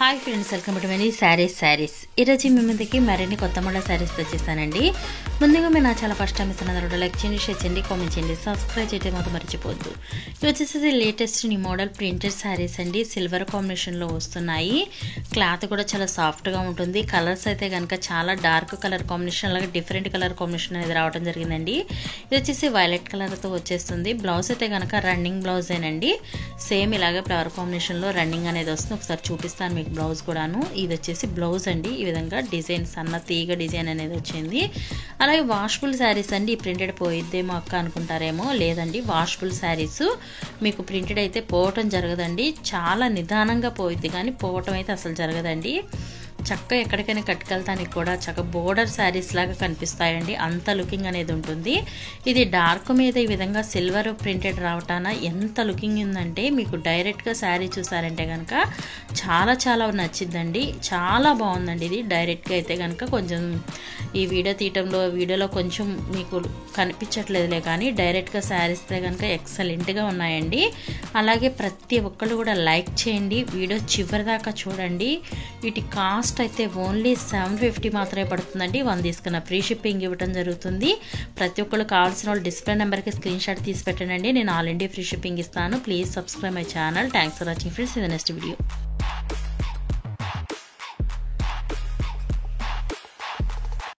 Hi friends, welcome to money saris ఈరోజు మీ ముందుకి మరిన్ని కొత్త మోడల్ శారీస్ తెచ్చేస్తానండి. ముందుగా మీరు నా చాలా ఫస్ట్ టైం ఇస్తున్నారు, లైక్ చేయండి, షేర్ చేయండి, కామెంట్ చేయండి, సబ్స్క్రైబ్ చేయడం మాత్రం మర్చిపోవద్దు. ఇవి వచ్చేసి latest new model printed saris అండి. సిల్వర్ కాంబినేషన్లో వస్తున్నాయి. క్లాత్ కూడా చాలా సాఫ్ట్గా ఉంటుంది. కలర్స్ అయితే కనుక చాలా డార్క్ కలర్ కాంబినేషన్, అలాగే డిఫరెంట్ కలర్ కాంబినేషన్ అనేది రావడం జరిగిందండి. ఇది వచ్చేసి వైలెట్ కలర్తో వచ్చేస్తుంది. బ్లౌజ్ అయితే కనుక రన్నింగ్ బ్లౌజేనండి. సేమ్ ఇలాగే ఫ్లవర్ కాంబినేషన్లో రన్నింగ్ అనేది వస్తుంది. ఒకసారి చూపిస్తాను మీకు బ్లౌజ్ కూడాను. ఇది వచ్చేసి బ్లౌజ్ అండి. ఈ విధంగా డిజైన్ సన్న తీగ డిజైన్ అనేది వచ్చింది. అలాగే వాషబుల్ శారీస్ అండి. ఈ ప్రింటెడ్ పోయిద్దేమో అక్క అనుకుంటారేమో, లేదండి. వాషబుల్ శారీస్ మీకు ప్రింటెడ్ అయితే పోవటం జరగదండి. చాలా నిదానంగా పోయిద్ది, కానీ పోవటం అయితే అసలు జరగదండి. చక్కగా ఎక్కడికైనా కట్టుకెళ్తానికి కూడా చక్కగా బోర్డర్ శారీస్ లాగా కనిపిస్తాయండి. అంత లుకింగ్ అనేది ఉంటుంది. ఇది డార్క్ మీద ఈ విధంగా సిల్వర్ ప్రింటెడ్ రావటాన ఎంత లుకింగ్ ఉందంటే, మీకు డైరెక్ట్గా శారీ చూసారంటే కనుక చాలా చాలా నచ్చిందండి. చాలా బాగుందండి. ఇది డైరెక్ట్గా అయితే కనుక కొంచెం ఈ వీడియోలో కొంచెం మీకు కనిపించట్లేదులే, కానీ డైరెక్ట్గా శారీస్ అయితే కనుక ఎక్సలెంట్గా ఉన్నాయండి. అలాగే ప్రతి ఒక్కళ్ళు కూడా లైక్ చేయండి, వీడియో చివరి దాకా చూడండి. వీటి కాస్ట్ అయితే ఓన్లీ 750 మాత్రమే పడుతుందండి. 1 తీసుకున్న ఫ్రీ షిప్పింగ్ ఇవ్వడం జరుగుతుంది. ప్రతి ఒక్కళ్ళు కావాల్సిన వాళ్ళు డిస్ప్లే నెంబర్కి స్క్రీన్ షాట్ తీసి పెట్టండి. నేను ఆల్ ఇండియా ఫ్రీ షిప్పింగ్ ఇస్తాను. Please subscribe my channel. Thanks for watching friends. ఇది నెక్స్ట్ వీడియో.